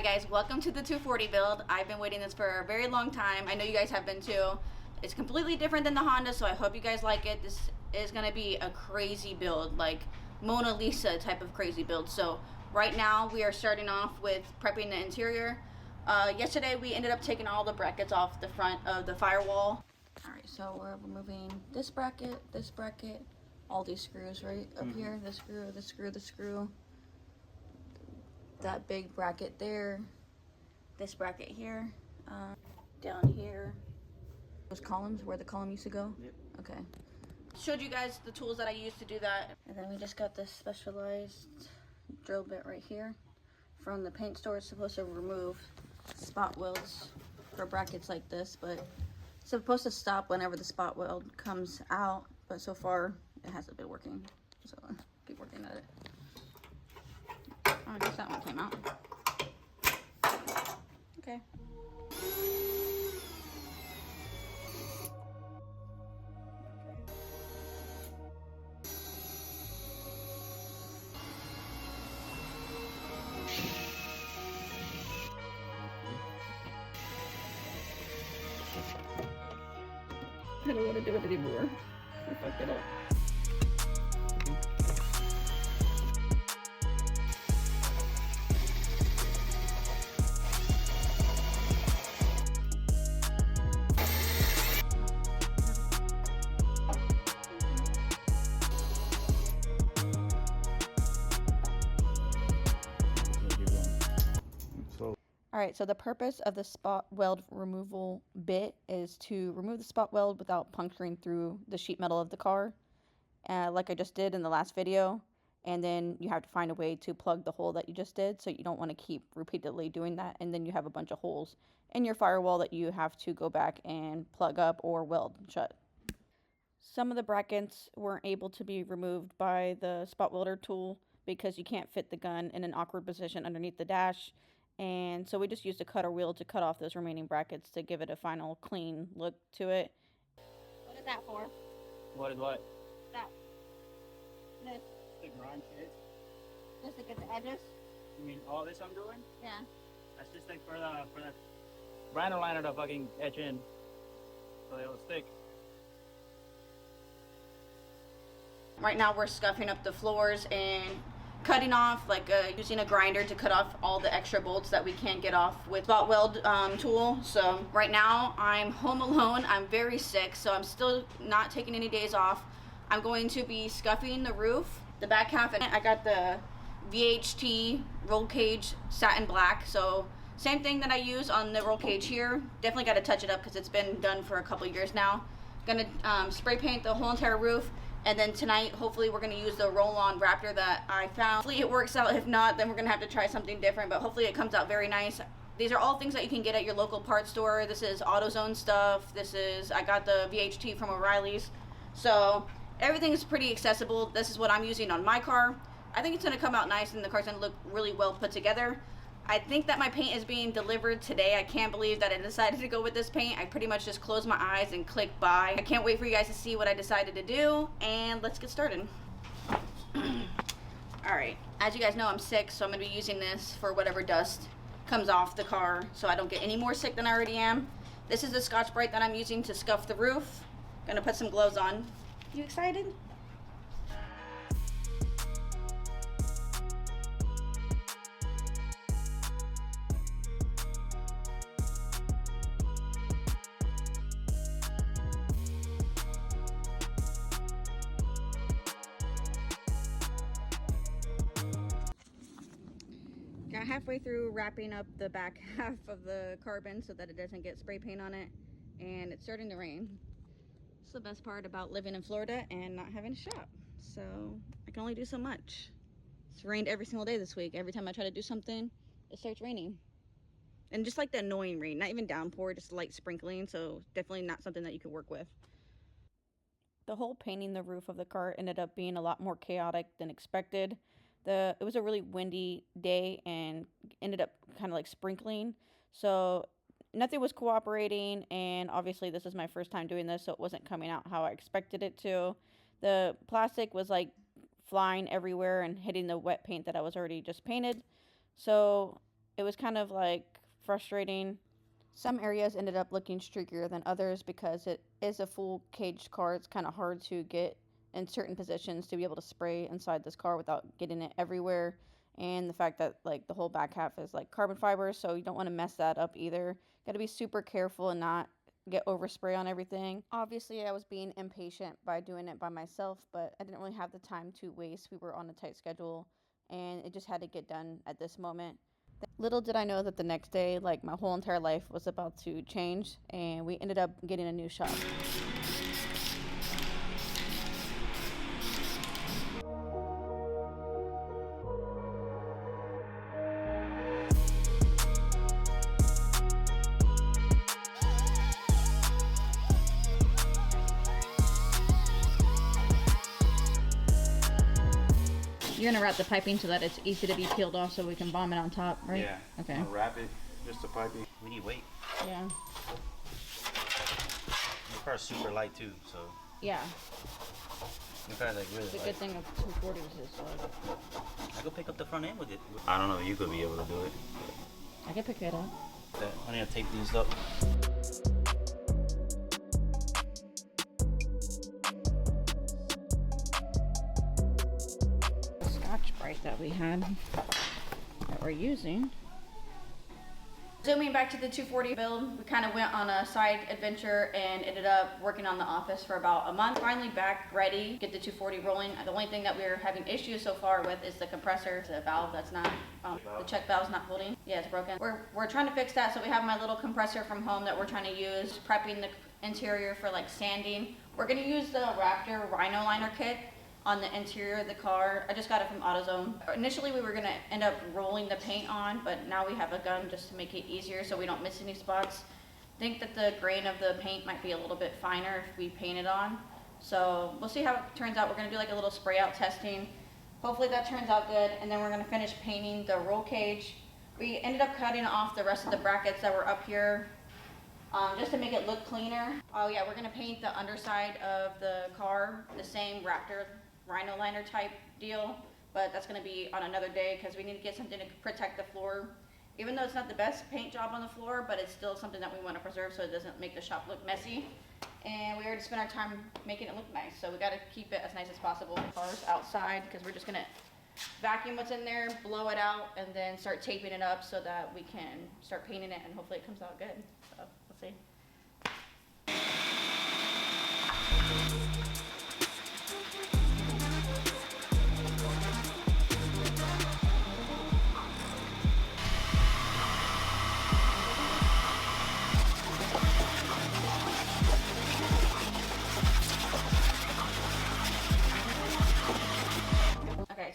Alright guys, welcome to the 240 build. I've been waiting this for a very long time. I know you guys have been too. It's completely different than the Honda, so I hope you guys like it. This is going to be a crazy build, like Mona Lisa type of crazy build. So right now we are starting off with prepping the interior. Yesterday we ended up taking all the brackets off the front of the Firewall. Alright, so we're removing this bracket, all these screws right up here, the screw. That big bracket there, this bracket here, down here. Those columns, where the column used to go? Yep. Okay. Showed you guys the tools that I used to do that. And then we just got this specialized drill bit right here from the paint store. It's supposed to remove spot welds for brackets like this, but it's supposed to stop whenever the spot weld comes out. But so far, it hasn't been working. So keep working at it. Oh, I guess that one came out. Okay. I don't want to do it anymore. I fucked it up. Alright, so the purpose of the spot weld removal bit is to remove the spot weld without puncturing through the sheet metal of the car, like I just did in the last video. And then you have to find a way to plug the hole that you just did, so you don't want to keep repeatedly doing that, and then you have a bunch of holes in your firewall that you have to go back and plug up or weld shut. Some of the brackets weren't able to be removed by the spot welder tool because you can't fit the gun in an awkward position underneath the dash. And so we just used a cutter wheel to cut off those remaining brackets to give it a final clean look to it. What is that for? What is what? That. This. The grind shit. Just to get the edges? You mean all this I'm doing? Yeah. That's just like for the grinder liner to fucking etch in. So they'll stick. Right now we're scuffing up the floors and cutting off, like using a grinder to cut off all the extra bolts that we can't get off with spot weld tool. So right now I'm home alone. I'm very sick, so I'm still not taking any days off. I'm going to be scuffing the roof, the back half, and I got the VHT roll cage satin black. So same thing that I use on the roll cage here. Definitely got to touch it up because it's been done for a couple years now. Gonna spray paint the whole entire roof. And then tonight, hopefully, we're going to use the roll-on Raptor that I found. Hopefully it works out. If not, then we're going to have to try something different. But hopefully it comes out very nice. These are all things that you can get at your local parts store. This is AutoZone stuff. I got the VHT from O'Reilly's. So everything is pretty accessible. This is what I'm using on my car. I think it's going to come out nice and the car's going to look really well put together. I think that my paint is being delivered today. I can't believe that I decided to go with this paint. I pretty much just closed my eyes and clicked buy. I can't wait for you guys to see what I decided to do, and let's get started. Alright, as you guys know, I'm sick, so I'm going to be using this for whatever dust comes off the car so I don't get any more sick than I already am. This is the Scotch-Brite that I'm using to scuff the roof. Gonna put some gloves on. You excited? Got halfway through wrapping up the back half of the carbon so that it doesn't get spray paint on it, and it's starting to rain. It's the best part about living in Florida and not having a shop. So I can only do so much. It's rained every single day this week. Every time I try to do something, it starts raining. And just like the annoying rain, not even downpour, just light sprinkling, so definitely not something that you could work with. The whole painting the roof of the car ended up being a lot more chaotic than expected. It was a really windy day and ended up kind of like sprinkling, so nothing was cooperating, and obviously this is my first time doing this, so it wasn't coming out how I expected it to. The plastic was like flying everywhere and hitting the wet paint that I was already just painted, so It was kind of like frustrating. Some areas ended up looking streakier than others because it is a full caged car. It's kind of hard to get in certain positions to be able to spray inside this car without getting it everywhere. And the fact that like the whole back half is like carbon fiber, so you don't want to mess that up either. Got to be super careful and not get overspray on everything. Obviously, I was being impatient by doing it by myself, but I didn't really have the time to waste. We were on a tight schedule, and it just had to get done at this moment. Little did I know that the next day, like, my whole entire life was about to change, and we ended up getting a new shop. You're gonna wrap the piping so that it's easy to be peeled off so we can bomb it on top, right? Yeah. Okay. I'll wrap it, just the piping. We need weight. Yeah. The car's super light too, so. Yeah. The car's like really The light. good thing of 240s is like, I could pick up the front end with it. I don't know if you could be able to do it. I can pick it up. I need to tape these up. That we had that we're using. Zooming back to the 240 build, we kind of went on a side adventure and ended up working on the office for about a month. Finally back ready, get the 240 rolling. The only thing that we're having issues so far with is the compressor, the valve that's not, the check valve's not holding. Yeah, it's broken. We're trying to fix that, so we have my little compressor from home that we're trying to use, prepping the interior for like sanding. We're gonna use the Raptor Rhino Liner kit on the interior of the car. I just got it from AutoZone. Initially we were gonna end up rolling the paint on, but now we have a gun just to make it easier so we don't miss any spots. I think that the grain of the paint might be a little bit finer if we paint it on. So we'll see how it turns out. We're gonna do like a little spray out testing. Hopefully that turns out good, and then we're gonna finish painting the roll cage. We ended up cutting off the rest of the brackets that were up here just to make it look cleaner. Oh yeah, we're gonna paint the underside of the car the same Raptor Rhino Liner type deal, but that's going to be on another day because we need to get something to protect the floor. Even though it's not the best paint job on the floor, but it's still something that we want to preserve so it doesn't make the shop look messy. And we already spent our time making it look nice, so we got to keep it as nice as possible. Cars outside because we're just going to vacuum what's in there, blow it out, and then start taping it up so that we can start painting it, and hopefully it comes out good. So we'll see.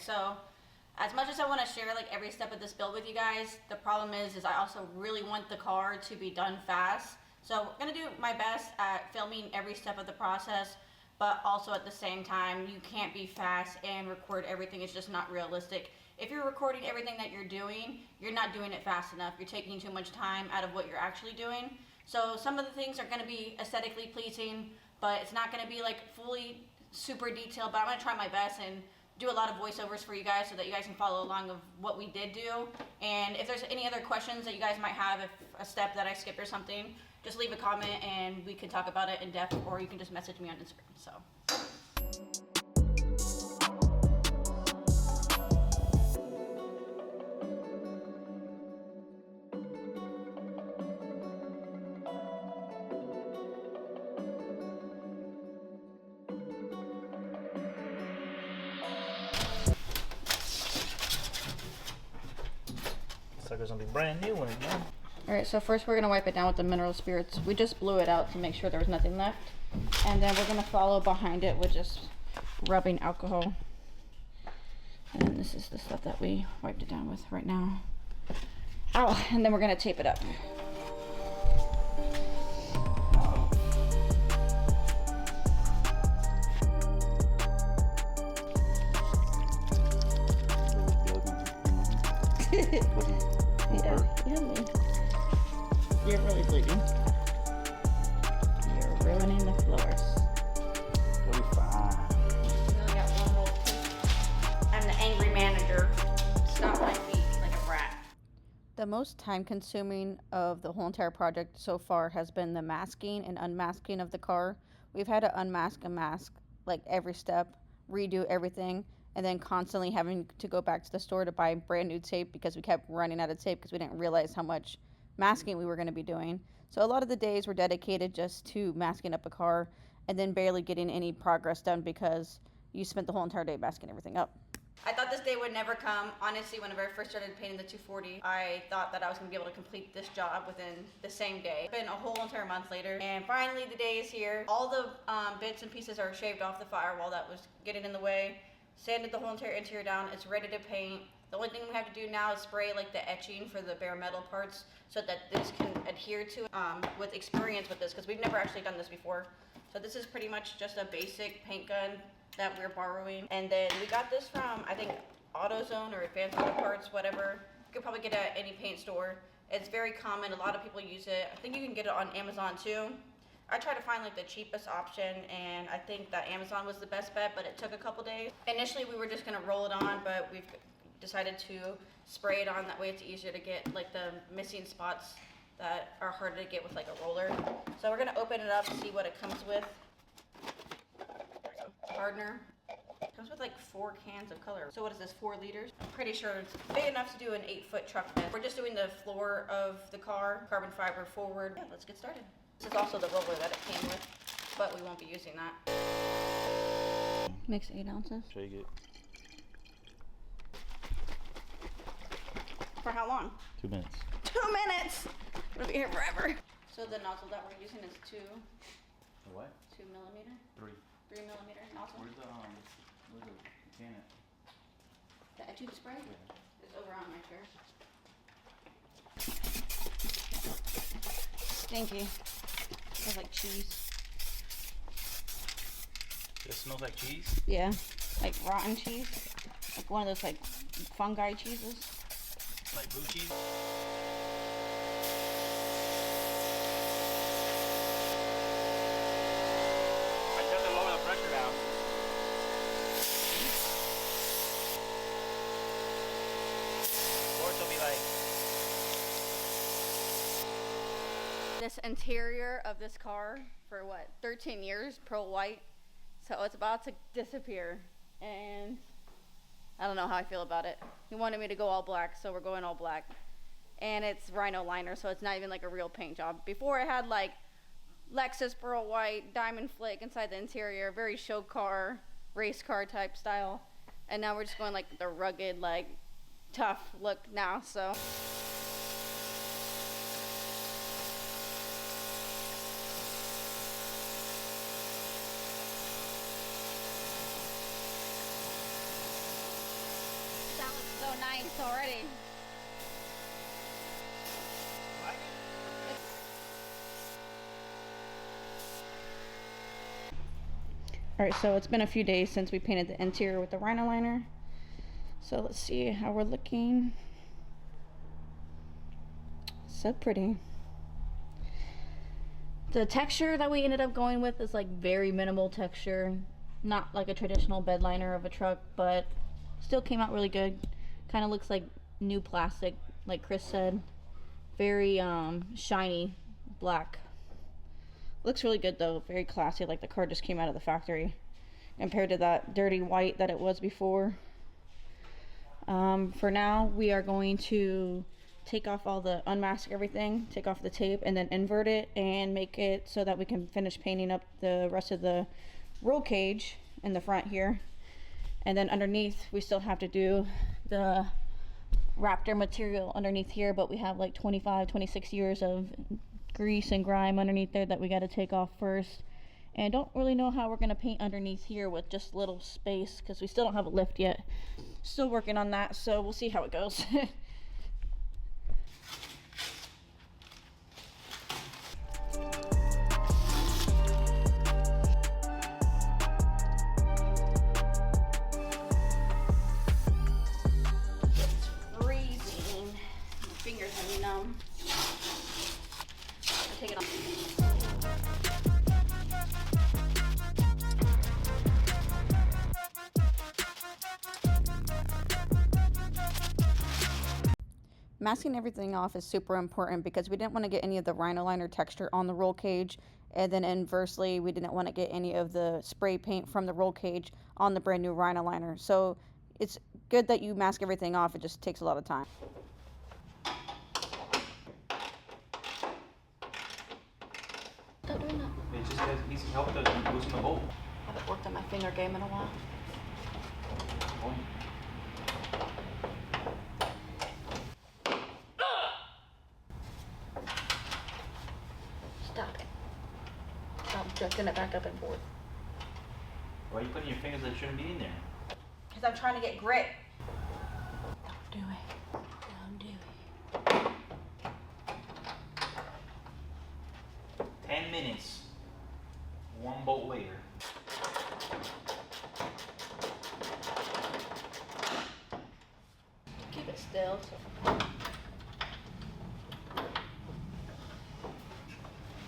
So as much as I want to share like every step of this build with you guys, the problem is I also really want the car to be done fast. So I'm going to do my best at filming every step of the process, but also at the same time, you can't be fast and record everything. It's just not realistic. If you're recording everything that you're doing, you're not doing it fast enough. You're taking too much time out of what you're actually doing. So some of the things are going to be aesthetically pleasing, but it's not going to be like fully super detailed, but I'm going to try my best and do a lot of voiceovers for you guys so that you guys can follow along of what we did do. And if there's any other questions that you guys might have, if a step that I skipped or something, just leave a comment and we can talk about it in depth, or you can just message me on Instagram. So. Sucker's gonna be brand new when it's done. Alright, so first we're gonna wipe it down with the mineral spirits. We just blew it out to make sure there was nothing left. And then we're gonna follow behind it with just rubbing alcohol. And this is the stuff that we wiped it down with right now. Ow! And then we're gonna tape it up. Yeah, yummy. You're really bleeding. You're ruining the floors. It'll be fine. We only got one roll. I'm the angry manager. Stop my feet like a brat. The most time consuming of the whole entire project so far has been the masking and unmasking of the car. We've had to unmask and mask like every step, redo everything, and then constantly having to go back to the store to buy brand new tape because we kept running out of tape because we didn't realize how much masking we were going to be doing. So a lot of the days were dedicated just to masking up a car and then barely getting any progress done because you spent the whole entire day masking everything up. I thought this day would never come. Honestly, whenever I first started painting the 240, I thought that I was going to be able to complete this job within the same day. It's been a whole entire month later, and finally the day is here. All the bits and pieces are shaved off the firewall that was getting in the way. Sanded the whole entire interior down. It's ready to paint. The only thing we have to do now is spray like the etching for the bare metal parts so that this can adhere to with experience with this, because we've never actually done this before. So this is pretty much just a basic paint gun that we're borrowing. And then we got this from, I think, AutoZone or Advanced Auto Parts, whatever. You could probably get it at any paint store. It's very common. A lot of people use it. I think you can get it on Amazon too. I tried to find like the cheapest option, and I think that Amazon was the best bet, but it took a couple days. Initially, we were just gonna roll it on, but we've decided to spray it on. That way it's easier to get like the missing spots that are harder to get with like a roller. So we're gonna open it up and see what it comes with. Hardener. Comes with like 4 cans of color. So what is this, 4 liters? I'm pretty sure it's big enough to do an 8-foot truck bed. We're just doing the floor of the car, carbon fiber forward. Yeah, let's get started. This is also the roller that it came with, but we won't be using that. Mix 8 ounces. Shake it. For how long? 2 minutes. 2 minutes! We'll be here forever. So the nozzle that we're using is 2 What? 2 millimeter? 3. 3 millimeter nozzle. Where's the can at? The etching spray? Yeah. It's over on my chair. Stinky. Smells like cheese. It smells like cheese? Yeah. Like rotten cheese. Like one of those like fungi cheeses. Like blue cheese? I just to lower the pressure down. Or it'll be like. This interior of this car for what, 13 years, pearl white. So it's about to disappear. And I don't know how I feel about it. He wanted me to go all black, so we're going all black. And it's Rhino liner, so it's not even like a real paint job. Before I had like Lexus pearl white, diamond flick inside the interior, very show car, race car type style. And now we're just going like the rugged, like tough look now, so. That looks so nice already. Alright, so it's been a few days since we painted the interior with the Rhino liner. So let's see how we're looking. So pretty. The texture that we ended up going with is like very minimal texture. Not like a traditional bed liner of a truck, but still came out really good. Kind of looks like new plastic, like Chris said. Very shiny black. Looks really good though, very classy, like the car just came out of the factory compared to that dirty white that it was before. For now, we are going to take off all the, unmask everything, take off the tape, and then invert it and make it so that we can finish painting up the rest of the roll cage in the front here. And then underneath, we still have to do the Raptor material underneath here, but we have like 25, 26 years of grease and grime underneath there that we got to take off first. And don't really know how we're going to paint underneath here with just little space because we still don't have a lift yet. Still working on that, so we'll see how it goes. Freezing. My fingers are numb. I'll take it off. Masking everything off is super important because we didn't want to get any of the rhino liner texture on the roll cage, and then inversely we didn't want to get any of the spray paint from the roll cage on the brand new rhino liner. So it's good that you mask everything off. It just takes a lot of time. Stop doing that. It just needs help to loosen the bolt. I haven't worked on my finger game in a while. Oh. Stop it. Stop jerking it back up and forth. Why are you putting your fingers that shouldn't be in there? Because I'm trying to get grit. Don't do it. Don't do it. 10 minutes. One bolt later. Keep it still.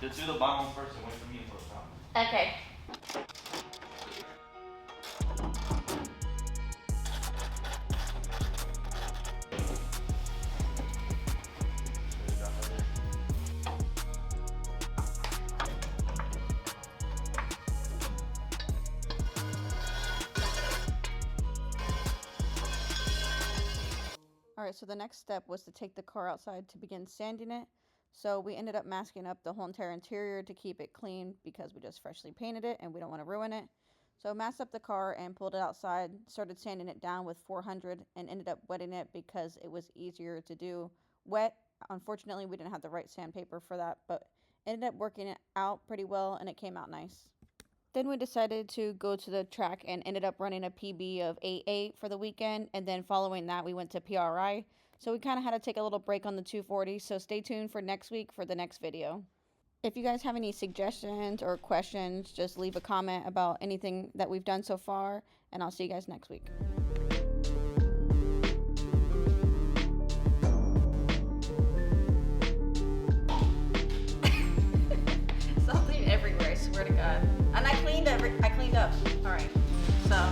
Just do the bottom one first and wait for me to put the top. Okay. Alright, so the next step was to take the car outside to begin sanding it. So we ended up masking up the whole entire interior to keep it clean because we just freshly painted it and we don't want to ruin it. So masked up the car and pulled it outside, started sanding it down with 400 and ended up wetting it because it was easier to do wet. Unfortunately, we didn't have the right sandpaper for that, but ended up working it out pretty well and it came out nice. Then we decided to go to the track and ended up running a PB of 8.8 for the weekend. And then following that, we went to PRI. So we kind of had to take a little break on the 240. So stay tuned for next week for the next video. If you guys have any suggestions or questions, just leave a comment about anything that we've done so far. And I'll see you guys next week. Something everywhere, I swear to God. And I cleaned up. All right, so